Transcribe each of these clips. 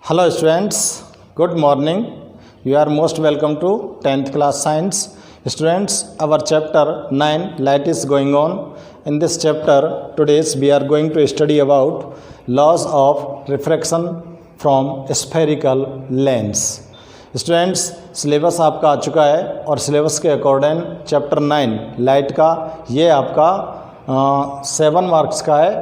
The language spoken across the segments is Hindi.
Hello students, good morning. You are most welcome to 10th class science. Students, our chapter 9 light is going on. In this chapter, today we are going to study about laws of refraction from spherical lens. Students, syllabus आपका आ चुका है और सिलेबस के अकॉर्डिंग चैप्टर 9 लाइट का ये आपका 7 मार्क्स का है,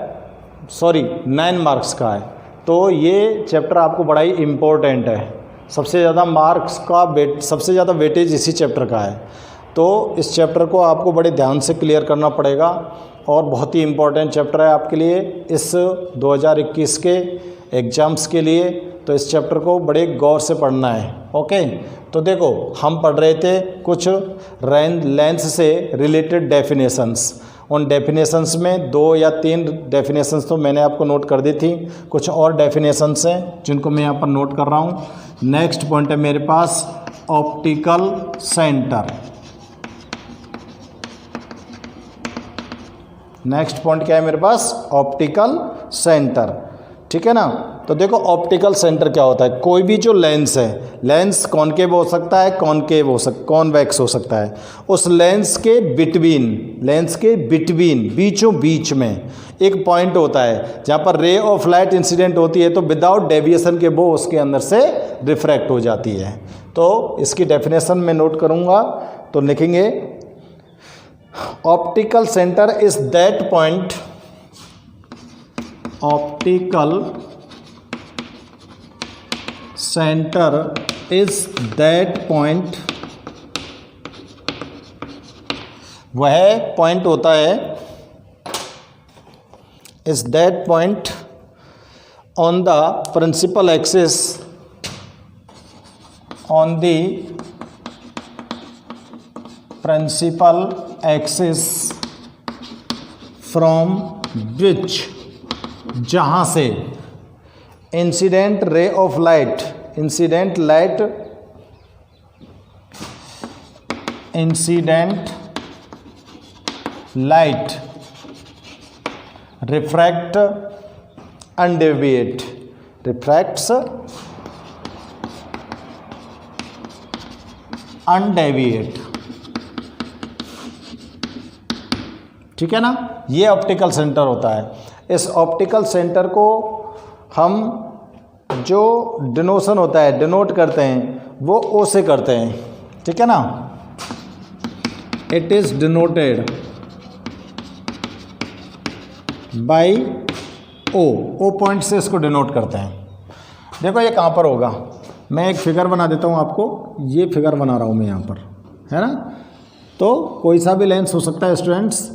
9 मार्क्स का है। तो ये चैप्टर आपको बड़ा ही इम्पोर्टेंट है। सबसे ज़्यादा मार्क्स का सबसे ज़्यादा वेटेज इसी चैप्टर का है। तो इस चैप्टर को आपको बड़े ध्यान से क्लियर करना पड़ेगा और बहुत ही इम्पोर्टेंट चैप्टर है आपके लिए इस 2021 के एग्ज़ाम्स के लिए। तो इस चैप्टर को बड़े गौर से पढ़ना है। ओके, तो देखो हम पढ़ रहे थे कुछ लेंस से रिलेटेड डेफिनेशंस। उन डेफिनेशंस में 2 या 3 डेफिनेशंस तो मैंने आपको नोट कर दी थी, कुछ और डेफिनेशंस हैं जिनको मैं यहाँ पर नोट कर रहा हूँ। नेक्स्ट पॉइंट है मेरे पास ऑप्टिकल सेंटर। नेक्स्ट पॉइंट क्या है मेरे पास? Optical centre. ठीक है ना। तो देखो ऑप्टिकल सेंटर क्या होता है। कोई भी जो लेंस है, लेंस कॉनकेव हो सकता है, कॉन्वेक्स हो सकता है। उस लेंस के बिटवीन बीचों बीच में एक पॉइंट होता है जहाँ पर रे ऑफ लाइट इंसिडेंट होती है, तो विदाउट डेविएशन के वो उसके अंदर से रिफ्रैक्ट हो जाती है। तो इसकी डेफिनेशन में नोट करूँगा तो लिखेंगे optical centre is that point, optical centre is that point, वह पॉइंट होता है is that point on the principal axis, on the principal axis from which, जहाँ से incident ray of light, incident light refract undeviated, refracts undeviated. ठीक है ना। ये ऑप्टिकल सेंटर होता है। इस ऑप्टिकल सेंटर को हम जो डिनोशन होता है, डिनोट करते हैं, वो ओ से करते हैं। ठीक है ना। It is denoted by O point से इसको डिनोट करते हैं। देखो ये कहाँ पर होगा, मैं एक फिगर बना देता हूँ आपको। ये फिगर बना रहा हूँ मैं यहाँ पर, है ना। तो कोई सा भी लेंस हो सकता है स्टूडेंट्स।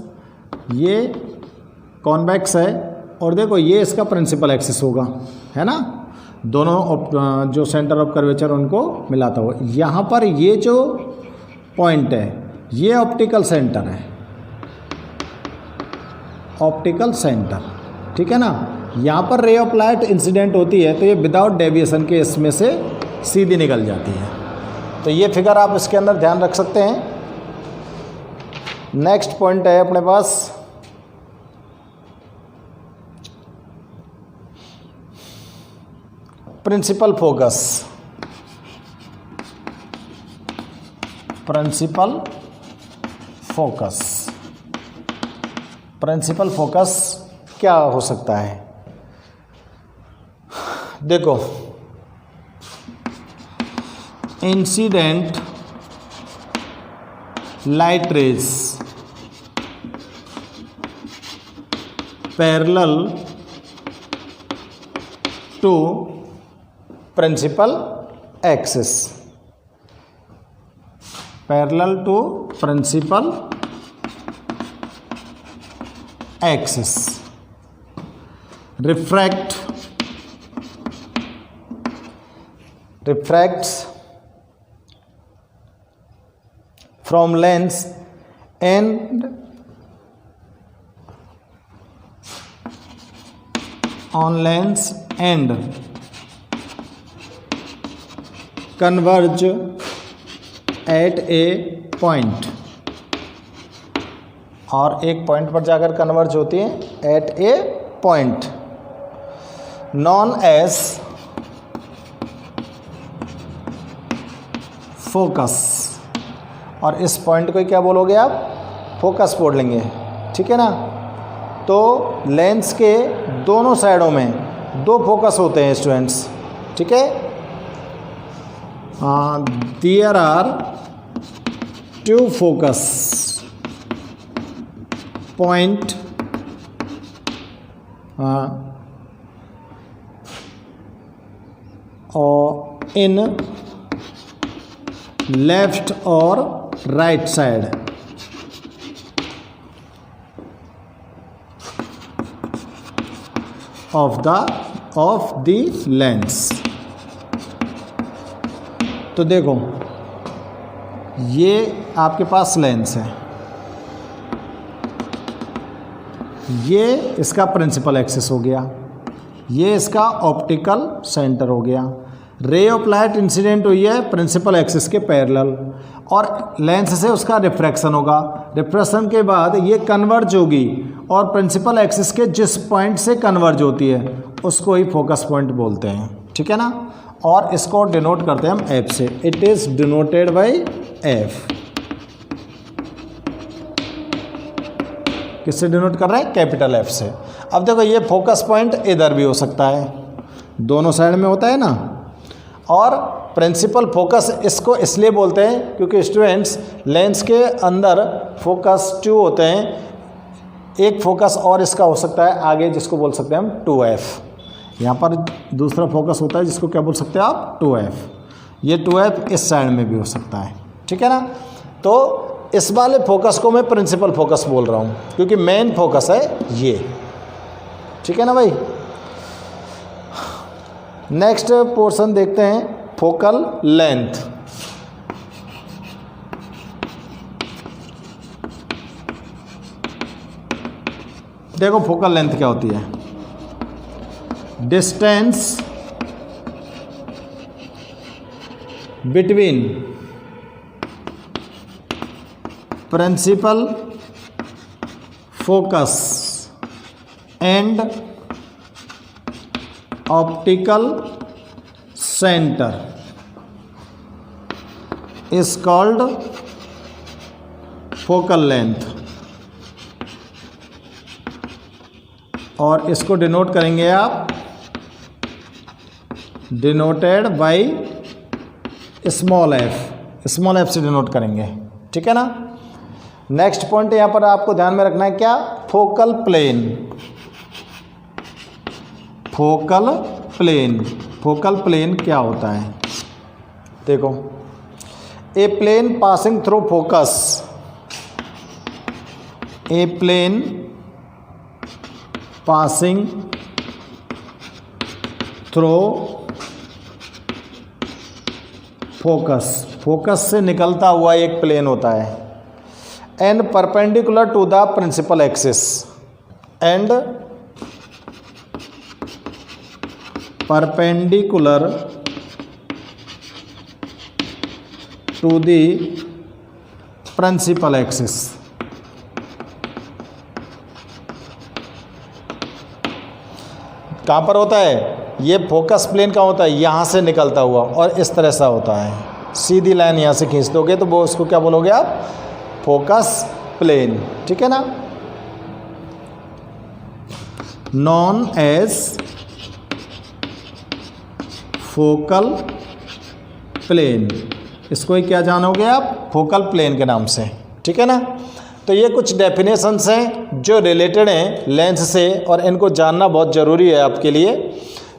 ये कॉन्वेक्स है और देखो ये इसका प्रिंसिपल एक्सिस होगा, है ना। दोनों जो सेंटर ऑफ कर्वेचर उनको मिलाता हुआ यहाँ पर ये जो पॉइंट है ये ऑप्टिकल सेंटर है, ऑप्टिकल सेंटर। ठीक है ना। यहाँ पर रे ऑफ लाइट इंसिडेंट होती है तो ये विदाउट डेविएशन के इसमें से सीधी निकल जाती है। तो ये फिगर आप इसके अंदर ध्यान रख सकते हैं। नेक्स्ट पॉइंट है अपने पास principal focus. Principal focus, principal focus क्या हो सकता है? देखो incident light rays parallel to principal axis, parallel to principal axis, refracts from lens and on lens and converge at a point, और एक पॉइंट पर जाकर कन्वर्ज होती है at a point known as focus, और इस पॉइंट को क्या बोलोगे आप, फोकस बोल लेंगे, ठीक है ना। तो लेंस के दोनों साइडों में दो फोकस होते हैं स्टूडेंट्स, ठीक है। There are two focus point और इन लेफ्ट और right side of the lens. तो देखो ये आपके पास लेंस है, ये इसका प्रिंसिपल एक्सिस हो गया, ये इसका ऑप्टिकल सेंटर हो गया। रे ऑफ लाइट इंसिडेंट हुई है प्रिंसिपल एक्सिस के पैरेलल, और लेंस से उसका रिफ्रैक्शन होगा। रिफ्रैक्शन के बाद ये कन्वर्ज होगी, और प्रिंसिपल एक्सिस के जिस पॉइंट से कन्वर्ज होती है उसको ही फोकस पॉइंट बोलते हैं, ठीक है ना। और इसको डिनोट करते हैं हम एफ से। It is denoted by F. किससे डिनोट कर रहे हैं, कैपिटल एफ से। अब देखो ये फोकस पॉइंट इधर भी हो सकता है, दोनों साइड में होता है ना। और प्रिंसिपल फोकस इसको इसलिए बोलते हैं क्योंकि स्टूडेंट्स लेंस के अंदर फोकस 2 होते हैं, एक फोकस और इसका हो सकता है आगे, जिसको बोल सकते हैं हम 2F। यहाँ पर दूसरा फोकस होता है जिसको क्या बोल सकते हैं आप, 2F। ये 2F इस साइड में भी हो सकता है, ठीक है ना। तो इस वाले फोकस को मैं प्रिंसिपल फोकस बोल रहा हूँ क्योंकि मेन फोकस है ये, ठीक है ना भाई। नेक्स्ट पोर्शन देखते हैं, फोकल लेंथ। देखो फोकल लेंथ क्या होती है, distance between principal focus and optical centre is called focal length, और इसको डिनोट करेंगे आप, denoted by small F. Small F से डिनोट करेंगे, ठीक है ना। नेक्स्ट पॉइंट यहां पर आपको ध्यान में रखना है क्या, focal plane. Focal plane, focal plane क्या होता है, देखो a plane passing through focus, a plane passing through focus, focus से निकलता हुआ एक प्लेन होता है, and perpendicular to the principal axis, and perpendicular to the principal axis. कहाँ पर होता है, ये फोकस प्लेन का होता है, यहाँ से निकलता हुआ, और इस तरह सा होता है। सीधी लाइन यहाँ से खींच दोगे तो वो उसको क्या बोलोगे आप, फोकस प्लेन, ठीक है ना। नॉन एज फोकल प्लेन, इसको ही क्या जानोगे आप, फोकल प्लेन के नाम से, ठीक है ना। तो ये कुछ डेफिनेशंस हैं जो रिलेटेड हैं लेंस से, और इनको जानना बहुत ज़रूरी है आपके लिए।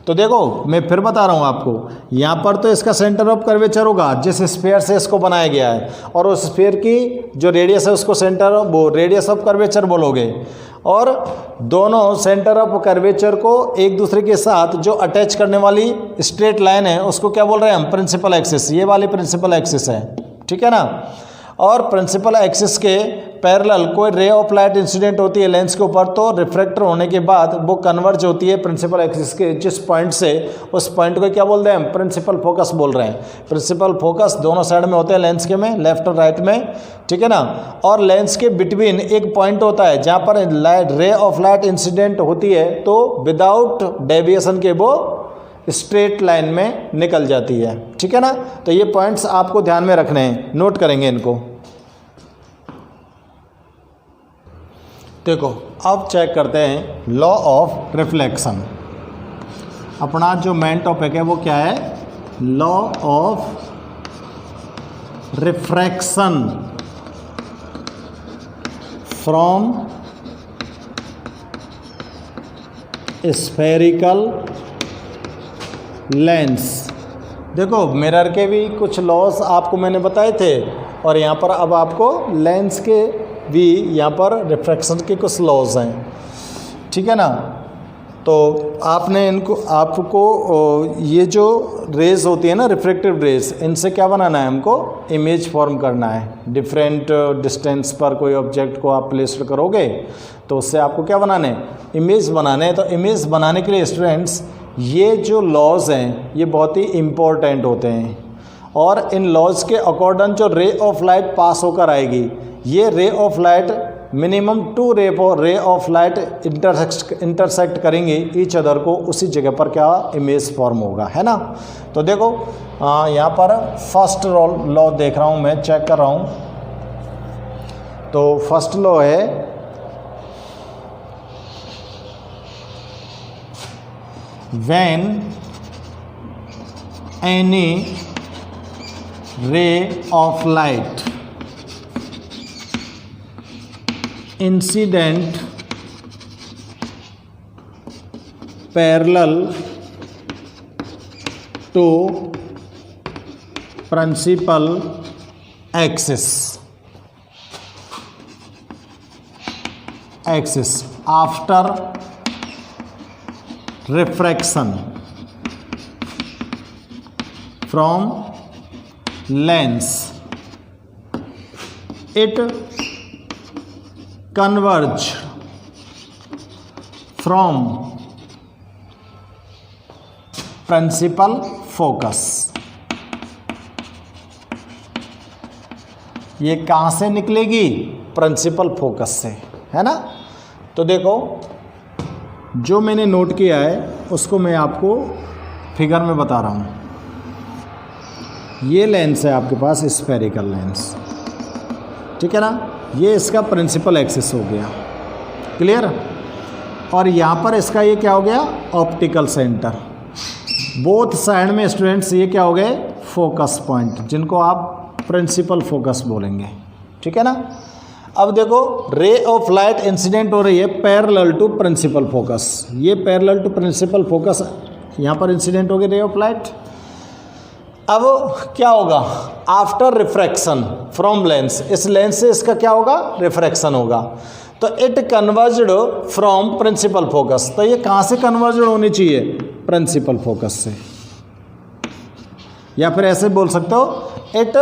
तो देखो मैं फिर बता रहा हूँ आपको, यहाँ पर तो इसका सेंटर ऑफ कर्वेचर होगा जिस स्फीयर से इसको बनाया गया है, और उस स्फीयर की जो रेडियस है उसको सेंटर वो रेडियस ऑफ कर्वेचर बोलोगे। और दोनों सेंटर ऑफ कर्वेचर को एक दूसरे के साथ जो अटैच करने वाली स्ट्रेट लाइन है उसको क्या बोल रहे हैं हम, प्रिंसिपल एक्सिस। ये वाली प्रिंसिपल एक्सिस है, ठीक है ना। और प्रिंसिपल एक्सिस के पैरेलल कोई रे ऑफ लाइट इंसिडेंट होती है लेंस के ऊपर, तो रिफ्रैक्टर होने के बाद वो कन्वर्ज होती है प्रिंसिपल एक्सिस के जिस पॉइंट से, उस पॉइंट को क्या बोलते हैं हम, प्रिंसिपल फोकस बोल रहे हैं। प्रिंसिपल फोकस दोनों साइड में होते हैं लेंस के में, लेफ्ट और राइट में, ठीक है ना। और लेंस के बिटवीन एक पॉइंट होता है जहाँ पर लाइट रे ऑफ लाइट इंसिडेंट होती है, तो विदाउट डेविएशन के वो स्ट्रेट लाइन में निकल जाती है। ठीक है ना, तो ये पॉइंट्स आपको ध्यान में रखने हैं, नोट करेंगे इनको। देखो अब चेक करते हैं लॉ ऑफ रिफ्लेक्शन। अपना जो मेन टॉपिक है वो क्या है, law of refraction from spherical lens. देखो मिरर के भी कुछ लॉस आपको मैंने बताए थे, और यहाँ पर अब आपको लेंस के भी यहाँ पर रिफ्रैक्शन के कुछ लॉज हैं। ठीक है ना, तो आपने इनको आपको ये जो रेज होती है ना रिफ्रैक्टिव रेज, इनसे क्या बनाना है, हमको इमेज फॉर्म करना है। डिफरेंट डिस्टेंस पर कोई ऑब्जेक्ट को आप प्लेस करोगे तो उससे आपको क्या बनाना है, इमेज बनाने हैं। तो इमेज बनाने के लिए स्टूडेंट्स ये जो लॉज हैं ये बहुत ही इम्पोर्टेंट होते हैं, और इन लॉज के अकॉर्डिंग जो रे ऑफ लाइट पास होकर आएगी, ये रे ऑफ लाइट मिनिमम 2 रे ऑफ लाइट इंटरसेक्ट करेंगे ईच अदर को, उसी जगह पर क्या इमेज फॉर्म होगा, है ना। तो देखो यहाँ पर फर्स्ट लॉ देख रहा हूँ मैं, चेक कर रहा हूँ। तो फर्स्ट लॉ है when any ray of light incident parallel to principal axis after refraction from lens, it converge from principal focus। ये कहाँ से निकलेगी, प्रिंसिपल फोकस से, है ना। तो देखो जो मैंने नोट किया है उसको मैं आपको फिगर में बता रहा हूँ। ये लेंस है आपके पास, स्फेरिकल लेंस, ठीक है ना, ये इसका प्रिंसिपल एक्सिस हो गया, क्लियर। और यहाँ पर इसका ये क्या हो गया, ऑप्टिकल सेंटर। बोथ साइड में स्टूडेंट्स ये क्या हो गए, फोकस पॉइंट, जिनको आप प्रिंसिपल फोकस बोलेंगे, ठीक है ना। अब देखो रे ऑफ लाइट इंसिडेंट हो रही है पैरेलल टू प्रिंसिपल फोकस। ये पैरेलल टू प्रिंसिपल फोकस यहाँ पर इंसिडेंट हो गई रे ऑफ लाइट। अब क्या होगा, आफ्टर रिफ्रैक्शन फ्रॉम लेंस, इस लेंस से इसका क्या होगा, रिफ्रैक्शन होगा। तो इट कन्वर्ज्ड फ्रॉम प्रिंसिपल फोकस। तो ये कहाँ से कन्वर्ज्ड होनी चाहिए, प्रिंसिपल फोकस से, या फिर ऐसे बोल सकते हो, it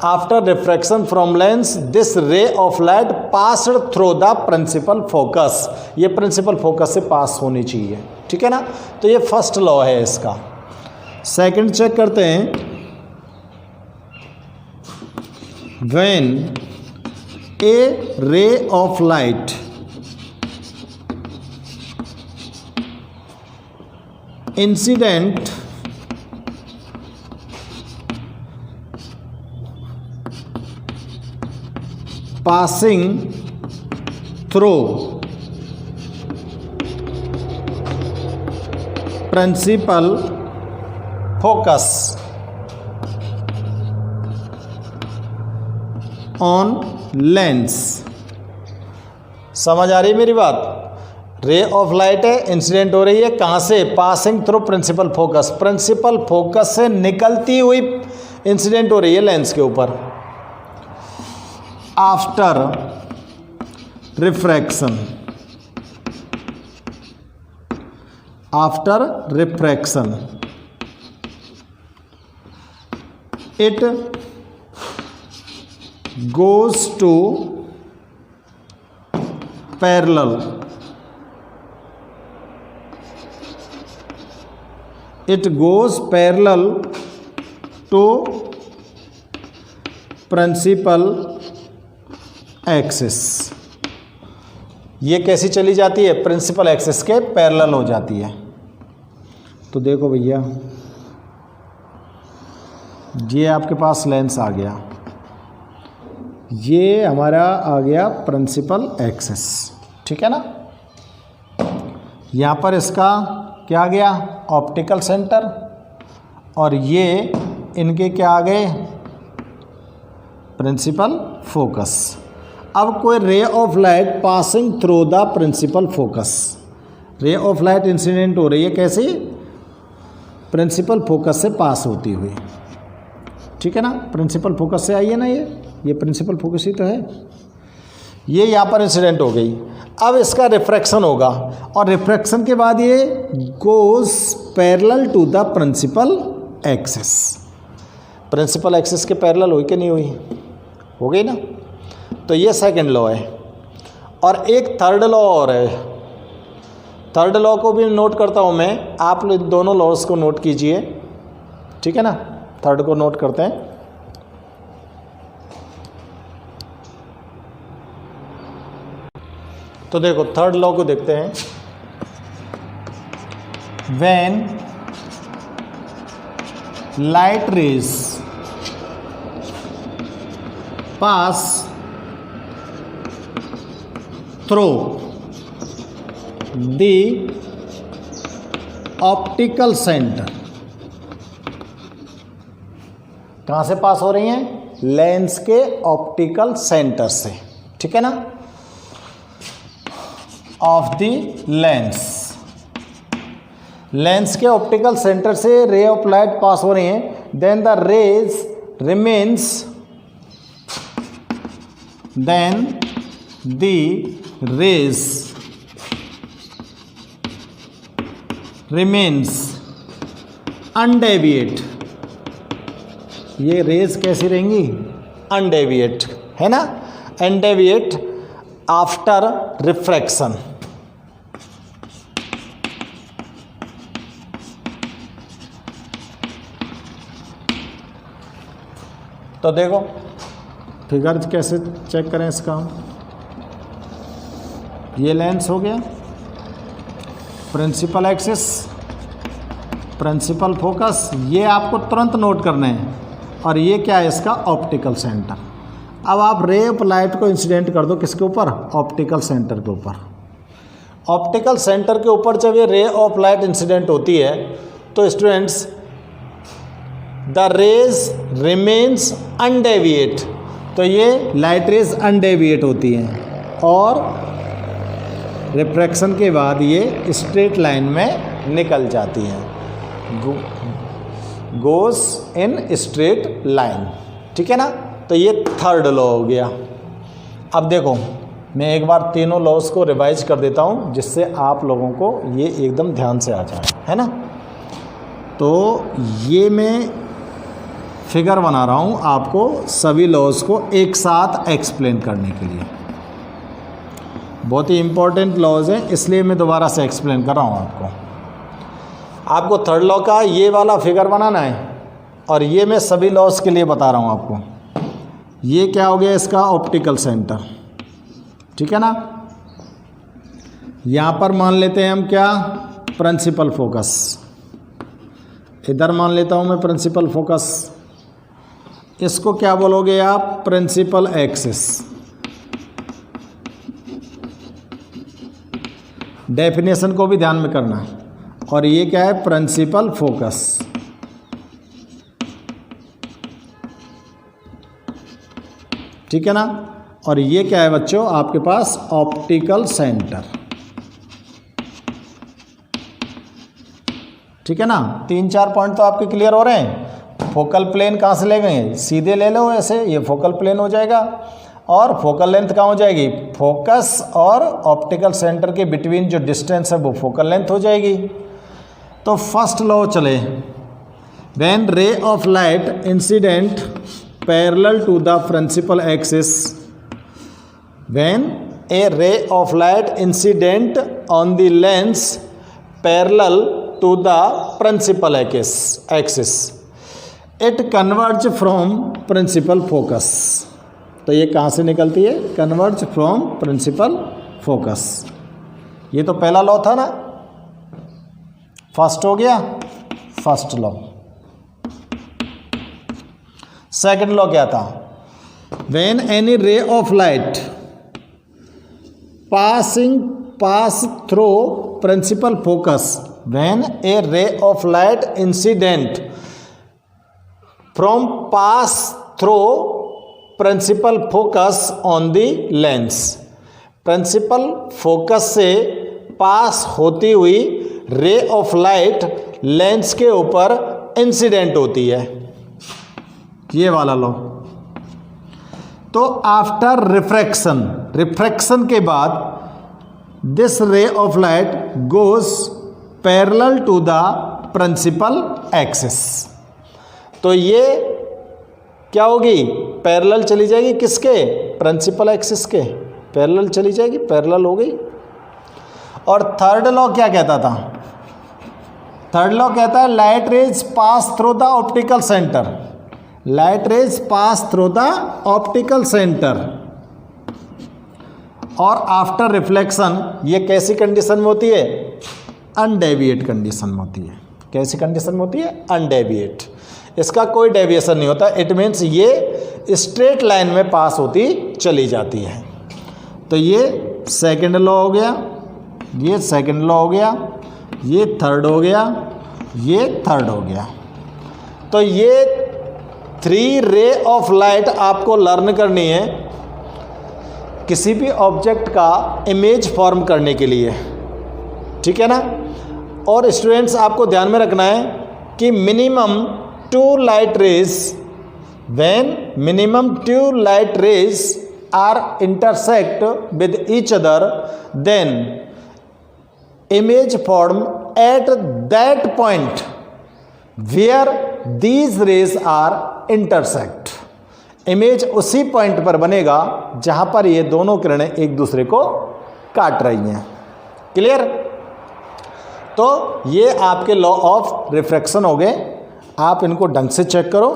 after refraction from lens this ray of light passed through the principal focus. ये प्रिंसिपल फोकस से पास होनी चाहिए, ठीक है ना। तो ये फर्स्ट लॉ है इसका। सेकंड चेक करते हैं, when a ray of light incident passing through principal focus on lens। समझ आ रही है मेरी बात। रे ऑफ लाइट है, इंसिडेंट हो रही है कहाँ से, passing through principal focus. Principal focus से निकलती हुई इंसिडेंट हो रही है लेंस के ऊपर। After refraction, after refraction it goes to parallel, it goes parallel to principal axis. ये कैसी चली जाती है, प्रिंसिपल एक्सिस के पैरेलल हो जाती है। तो देखो भैया, ये आपके पास लेंस आ गया, ये हमारा आ गया प्रिंसिपल एक्सिस, ठीक है ना। यहाँ पर इसका क्या आ गया, ऑप्टिकल सेंटर, और ये इनके क्या आ गए, प्रिंसिपल फोकस। अब कोई ray of light passing through the principal focus, ray of light incident हो रही है, कैसे, प्रिंसिपल फोकस से पास होती हुई, ठीक है ना। प्रिंसिपल फोकस से आई है ना, ये प्रिंसिपल फोकस ही तो है, ये यहाँ पर इंसिडेंट हो गई। अब इसका रिफ्रैक्शन होगा, और रिफ्रैक्शन के बाद ये goes parallel to the principal axis. Principal axis के पैरेलल हुई कि नहीं हुई, हो गई ना। तो ये सेकंड लॉ है, और एक थर्ड लॉ और है। थर्ड लॉ को भी नोट करता हूँ मैं, आप दोनों लॉज को नोट कीजिए, ठीक है ना। थर्ड को नोट करते हैं। तो देखो थर्ड लॉ को देखते हैं। When light rays pass through the optical centre, कहाँ से पास हो रही हैं, लेंस के ऑप्टिकल सेंटर से, ठीक है ना, ऑफ द लेंस। लेंस के ऑप्टिकल सेंटर से रे ऑफ लाइट पास हो रही हैं, then the rays remains, then the rays remains undeviated. ये रेज कैसी रहेंगी, अनडेविएट, है ना, अनडेविएट आफ्टर रिफ्रैक्शन। तो देखो फिगर कैसे चेक करें इसका, ये लेंस हो गया, प्रिंसिपल एक्सिस, प्रिंसिपल फोकस, ये आपको तुरंत नोट करने हैं, और ये क्या है इसका ऑप्टिकल सेंटर। अब आप रे ऑफ लाइट को इंसिडेंट कर दो किसके ऊपर, ऑप्टिकल सेंटर के ऊपर। ऑप्टिकल सेंटर के ऊपर जब ये रे ऑफ लाइट इंसिडेंट होती है तो स्टूडेंट्स द रेज रिमेन्स अनडेविएट, तो ये लाइट रेज अनडेविएट होती हैं, और रिफ्रैक्शन के बाद ये स्ट्रेट लाइन में निकल जाती हैं, गोस इन स्ट्रेट लाइन, ठीक है ना। तो ये थर्ड लॉ हो गया। अब देखो मैं एक बार तीनों लॉज को रिवाइज कर देता हूँ, जिससे आप लोगों को ये एकदम ध्यान से आ जाए, है ना। तो ये मैं फिगर बना रहा हूँ आपको सभी लॉज को एक साथ एक्सप्लेन करने के लिए, बहुत ही इम्पोर्टेंट लॉज हैं, इसलिए मैं दोबारा से एक्सप्लेन कर रहा हूँ आपको थर्ड लॉ का ये वाला फिगर बनाना है, और ये मैं सभी लॉज के लिए बता रहा हूँ आपको। ये क्या हो गया इसका ऑप्टिकल सेंटर, ठीक है ना। यहाँ पर मान लेते हैं हम क्या, प्रिंसिपल फोकस, इधर मान लेता हूँ मैं प्रिंसिपल फोकस, इसको क्या बोलोगे आप, प्रिंसिपल एक्सिस। डेफिनेशन को भी ध्यान में करना है, और ये क्या है, प्रिंसिपल फोकस, ठीक है ना। और ये क्या है बच्चों आपके पास, ऑप्टिकल सेंटर, ठीक है ना। 3-4 पॉइंट तो आपके क्लियर हो रहे हैं। फोकल प्लेन कहाँ से ले गए, सीधे ले लो ऐसे, ये फोकल प्लेन हो जाएगा, और फोकल लेंथ कहाँ हो जाएगी, फोकस और ऑप्टिकल सेंटर के बिटवीन जो डिस्टेंस है वो फोकल लेंथ हो जाएगी। तो फर्स्ट लॉ चले, when ray of light incident parallel to the principal axis, when a ray of light incident on the lens parallel to the principal axis, it converge from principal focus. तो ये कहाँ से निकलती है, कन्वर्ज फ्रॉम प्रिंसिपल फोकस। ये तो पहला लॉ था ना, फर्स्ट हो गया। First law. सेकंड लॉ क्या था? When any ray of light pass through principal focus, when a ray of light incident from pass through principal focus on the lens, principal focus से पास होती हुई रे ऑफ लाइट लेंस के ऊपर इंसिडेंट होती है, ये वाला लो। तो आफ्टर रिफ्रैक्शन के बाद this ray of light goes parallel to the principal axis. तो ये क्या होगी? पैरेलल चली जाएगी किसके? प्रिंसिपल एक्सिस के पैरेलल चली जाएगी, पैरेलल हो गई। और थर्ड लॉ क्या कहता था? थर्ड लॉ कहता है light rays pass through the optical centre, light rays pass through the optical centre और आफ्टर रिफ्लेक्शन, ये कैसी कंडीशन में होती है? अनडेविएट कंडीशन में होती है। कैसी कंडीशन में होती है? अनडेविएट। इसका कोई डेविएशन नहीं होता, इट मीन्स ये स्ट्रेट लाइन में पास होती चली जाती है। तो ये सेकंड लॉ हो गया, ये सेकंड लॉ हो गया, ये थर्ड हो गया, ये थर्ड हो गया। तो ये 3 रे ऑफ लाइट आपको लर्न करनी है किसी भी ऑब्जेक्ट का इमेज फॉर्म करने के लिए, ठीक है ना। और स्टूडेंट्स आपको ध्यान में रखना है कि minimum 2 light rays, when minimum 2 light rays are intersect with each other, then image form at that point where these rays are intersect। Image उसी पॉइंट पर बनेगा जहां पर ये दोनों किरणें एक दूसरे को काट रही हैं। क्लियर? तो ये आपके लॉ ऑफ रिफ्रैक्शन हो गए। आप इनको ढंग से चेक करो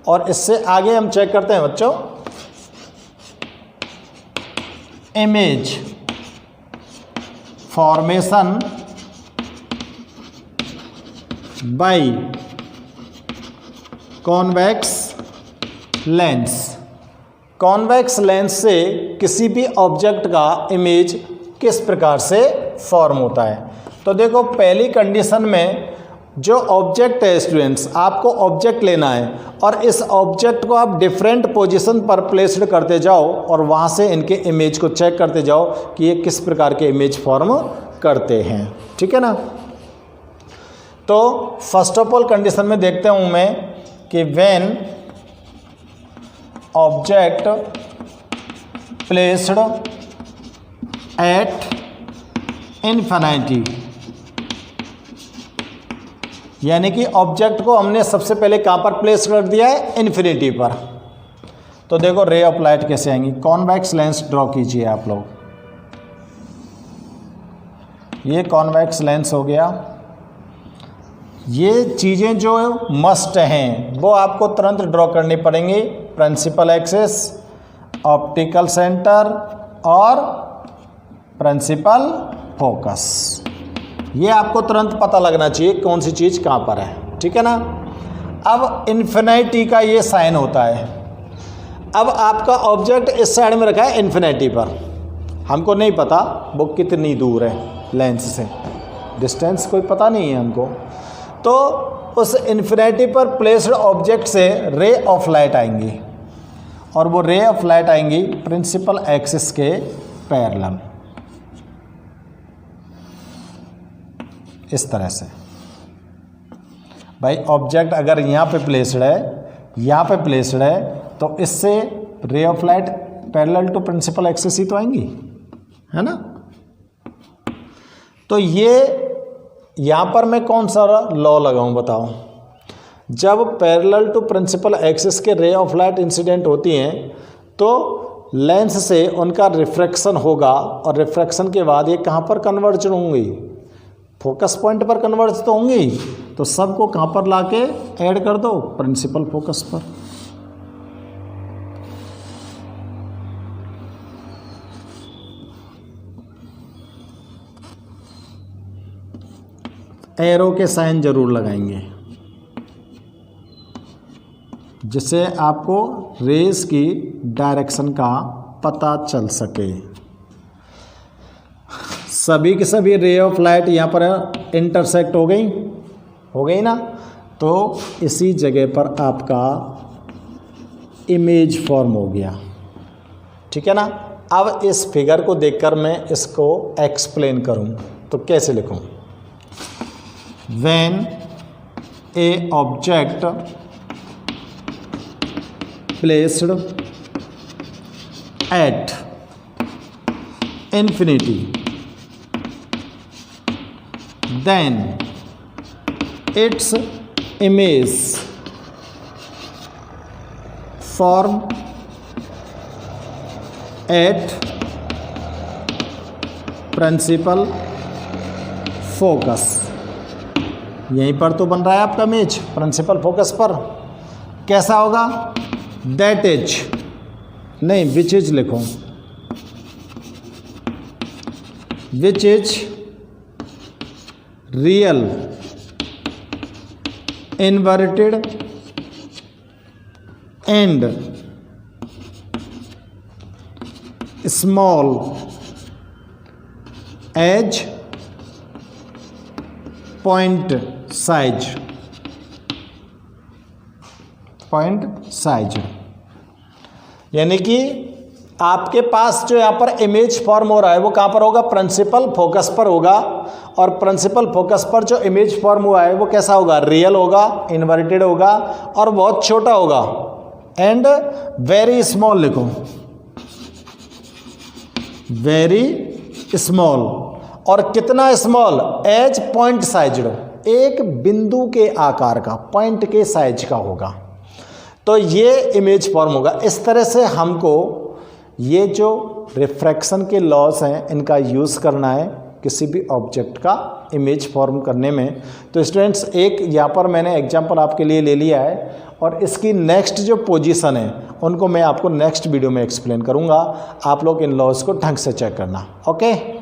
और इससे आगे हम चेक करते हैं बच्चों image formation by convex lens. Convex lens से किसी भी ऑब्जेक्ट का इमेज किस प्रकार से फॉर्म होता है? तो देखो पहली कंडीशन में जो ऑब्जेक्ट है स्टूडेंट्स, आपको ऑब्जेक्ट लेना है और इस ऑब्जेक्ट को आप डिफरेंट पोजीशन पर प्लेस्ड करते जाओ और वहाँ से इनके इमेज को चेक करते जाओ कि ये किस प्रकार के इमेज फॉर्म करते हैं, ठीक है ना। तो फर्स्ट ऑफ ऑल कंडीशन में देखते हूँ मैं कि when object placed at infinity, यानी कि ऑब्जेक्ट को हमने सबसे पहले कहाँ पर प्लेस कर दिया है? इन्फिनिटी पर। तो देखो रे ऑफ लाइट कैसे आएंगी। कॉन्वेक्स लेंस ड्रॉ कीजिए आप लोग। ये कॉन्वेक्स लेंस हो गया। ये चीज़ें जो मस्ट हैं वो आपको तुरंत ड्रॉ करनी पड़ेंगी। प्रिंसिपल एक्सिस, ऑप्टिकल सेंटर और प्रिंसिपल फोकस, ये आपको तुरंत पता लगना चाहिए कौन सी चीज़ कहाँ पर है, ठीक है ना। अब इन्फिनिटी का ये साइन होता है। अब आपका ऑब्जेक्ट इस साइड में रखा है इन्फिनिटी पर, हमको नहीं पता वो कितनी दूर है लेंस से, डिस्टेंस कोई पता नहीं है हमको। तो उस इन्फिनिटी पर प्लेस्ड ऑब्जेक्ट से रे ऑफ लाइट आएंगी और वो रे ऑफ लाइट आएंगी प्रिंसिपल एक्सिस के पैरेलल, इस तरह से। भाई ऑब्जेक्ट अगर यहाँ पे प्लेस्ड है, यहाँ पे प्लेस्ड है, तो इससे ray of light parallel to principal axis ही तो आएंगी, है ना। तो ये यहाँ पर मैं कौन सा लॉ लगाऊं बताओ? जब पैरेलल टू प्रिंसिपल एक्सिस के रे ऑफ लाइट इंसिडेंट होती हैं तो लेंस से उनका रिफ्रैक्शन होगा और रिफ्रैक्शन के बाद ये कहाँ पर कन्वर्ज होंगी? फोकस पॉइंट पर कन्वर्ज तो होंगी। तो सबको कहाँ पर लाके ऐड कर दो? प्रिंसिपल फोकस पर। एरो के साइन जरूर लगाएंगे जिससे आपको रेस की डायरेक्शन का पता चल सके। सभी की सभी रे ऑफ लाइट यहाँ पर इंटरसेक्ट हो गई ना, तो इसी जगह पर आपका इमेज फॉर्म हो गया। ठीक है ना। अब इस फिगर को देखकर मैं इसको एक्सप्लेन करूं तो कैसे लिखूं। When A object placed at infinity then its image form at principal focus। यहीं पर तो बन रहा है आपका इमेज प्रिंसिपल फोकस पर। कैसा होगा? दैट इज नहीं, विच इज लिखो, which is real inverted and small as point size यानी कि आपके पास जो यहाँ पर इमेज फॉर्म हो रहा है वो कहाँ पर होगा? प्रिंसिपल फोकस पर होगा। और प्रिंसिपल फोकस पर जो इमेज फॉर्म हुआ है वो कैसा होगा? रियल होगा, इन्वर्टेड होगा और बहुत छोटा होगा। एंड वेरी स्मॉल लिखो, वेरी स्मॉल। और कितना स्मॉल? एज पॉइंट साइज्ड, एक बिंदु के आकार का, पॉइंट के साइज का होगा। तो ये इमेज फॉर्म होगा। इस तरह से हमको ये जो रिफ्रैक्शन के लॉस हैं इनका यूज़ करना है किसी भी ऑब्जेक्ट का इमेज फॉर्म करने में। तो स्टूडेंट्स, एक यहाँ पर मैंने एग्जांपल आपके लिए ले लिया है और इसकी नेक्स्ट जो पोजीशन है उनको मैं आपको नेक्स्ट वीडियो में एक्सप्लेन करूँगा। आप लोग इन लॉस को ढंग से चेक करना। ओके।